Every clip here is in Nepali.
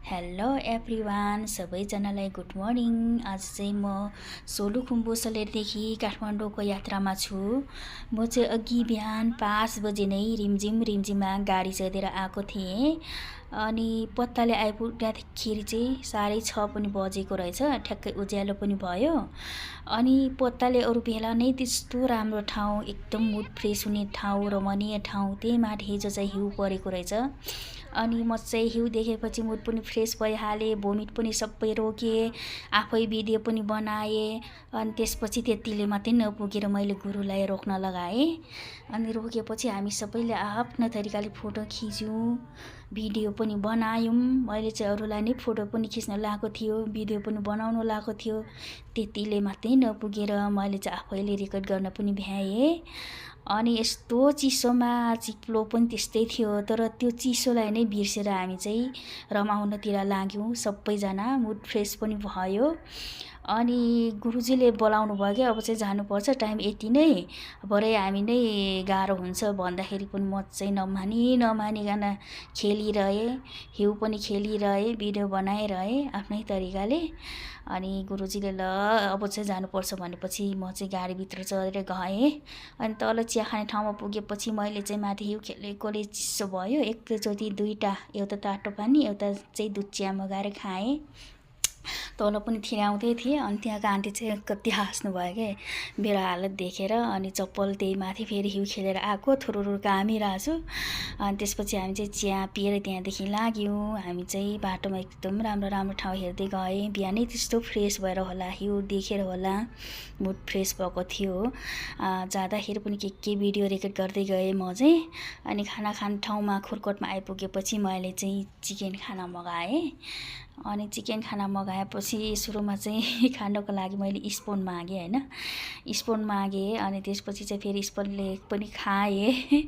हेलो एभ्रिवान, सबैजनालाई गुड मर्निङ। आज चाहिँ म सोलुखुम्बु सलेरदेखि काठमाडौँको यात्रामा छु। म चाहिँ अघि बिहान 5 बजे नै रिमझिममा गाडी चढेर आएको थिएँ। अनि पत्ताले आइपुग्दाखेरि चाहिँ 6:30 पनि बजेको रहेछ। ठ्याक्कै उज्यालो पनि भयो। अनि पत्ताले अरू बेला नै त्यस्तो राम्रो ठाउँ, एकदम मुड फ्रेस हुने ठाउँ, रमणीय ठाउँ, त्यही माथि हिजो चाहिँ हिउँ परेको रहेछ। अनि म चाहिँ हिउँ देखेपछि मुड पनि फ्रेस भइहालेँ, भोमिट पनि सबै रोकेँ, आफै भिडियो पनि बनाएँ। अनि त्यसपछि त्यतिले मात्रै नपुगेर मैले गुरुलाई रोक्न लगाएँ। अनि रोकेपछि हामी सबैले आफ्नो तरिकाले फोटो खिच्यौँ, भिडियो पनि बनायौँ। मैले चाहिँ अरूलाई नै फोटो पनि खिच्न लगाएको थियो, भिडियो पनि बनाउन लगाएको थियो। त्यतिले मात्रै नपुगेर मैले चाहिँ आफैले रेकर्ड गर्न पनि भ्याएँ। अनि यस्तो चिसोमा चिप्लो पनि त्यस्तै थियो, तर त्यो चिसोलाई नै बिर्सेर हामी चाहिँ रमाउनतिर लाग्यौँ सबैजना। मुड फ्रेस पनि भयो। अनि गुरुजीले बोलाउनु भयो कि अब चाहिँ जानुपर्छ, टाइम यति नै, भरे हामी नै गाह्रो हुन्छ भन्दाखेरि पनि म चाहिँ नमानिकन खेलिरहेँ, हिउँ पनि खेलिरहेँ, भिडियो बनाइरहेँ आफ्नै तरिकाले। अनि गुरुजीले ल अब चाहिँ जानुपर्छ भनेपछि म चाहिँ गाडीभित्र चढेर गएँ। अनि तल चिया खाने ठाउँमा पुगेपछि मैले चाहिँ माथि हिउँ खेलेकोले चिसो भयो, एकैचोटि दुईवटा, एउटा तातो पानी एउटा चाहिँ दुध चिया मगाएर खाएँ। तल पनि थिराउँदै थिएँ। अनि त्यहाँको आन्टी चाहिँ कति हाँस्नु भयो क्या मेरो हालत देखेर। अनि चप्पल त्यही माथि फेरि हिउँ खेलेर आएको थुरुरु घामिरहेको छु। अनि त्यसपछि हामी चाहिँ चिया पिएर त्यहाँदेखि लाग्यौँ। हामी चाहिँ बाटोमा एकदम राम्रो ठाउँ हेर्दै गएँ। बिहानै त्यस्तो फ्रेस भएर होला, हिउँ देखेर होला, मुड फ्रेस भएको थियो। जाँदाखेरि पनि के भिडियो रेकर्ड गर्दै गएँ म चाहिँ। अनि खाना खाने ठाउँमा खुर्कोटमा आइपुगेपछि मैले चाहिँ चिकन खाना मगाएँ। अनि चिकन खाना मगाएपछि सुरुमा चाहिँ खानको लागि मैले स्पुन मागेँ होइन, स्पुन मागेँ। अनि त्यसपछि चाहिँ फेरि स्पुनले पनि खाएँ।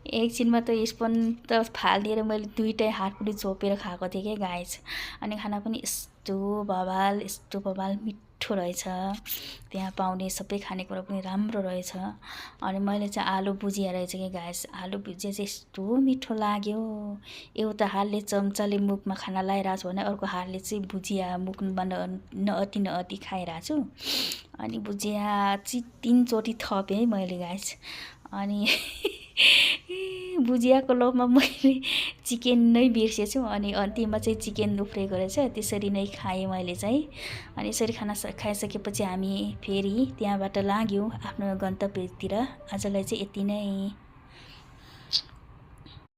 एकछिनमा त स्पुन त फालिदिएर मैले दुईटै हात पनि छोपेर खाएको थिएँ क्या गाइस। अनि खाना पनि यस्तो बवाल मिठो रहेछ। त्यहाँ पाउने सबै खानेकुरा पनि राम्रो रहेछ। अनि मैले चाहिँ आलु भुजिया रहेछ कि गाइस, आलु भुजिया चाहिँ यस्तो मिठो लाग्यो। एउटा हातले चम्चाले मुखमा खाना लगाइरहेको छु भने अर्को हातले चाहिँ भुजिया मुखमा नअति खाइरहेको छु। अनि भुजिया चाहिँ 3चोटि थपेँ मैले गाइस। अनि भुजियाको लोभमा मैले चिकन नै बिर्सेछु। अनि अन्तिममा चाहिँ चिकन उफ्रेको रहेछ, त्यसरी नै खाएँ मैले चाहिँ। अनि यसरी खाना खाइसकेपछि हामी फेरि त्यहाँबाट लाग्यौँ आफ्नो गन्तव्यतिर। आजलाई चाहिँ यति नै।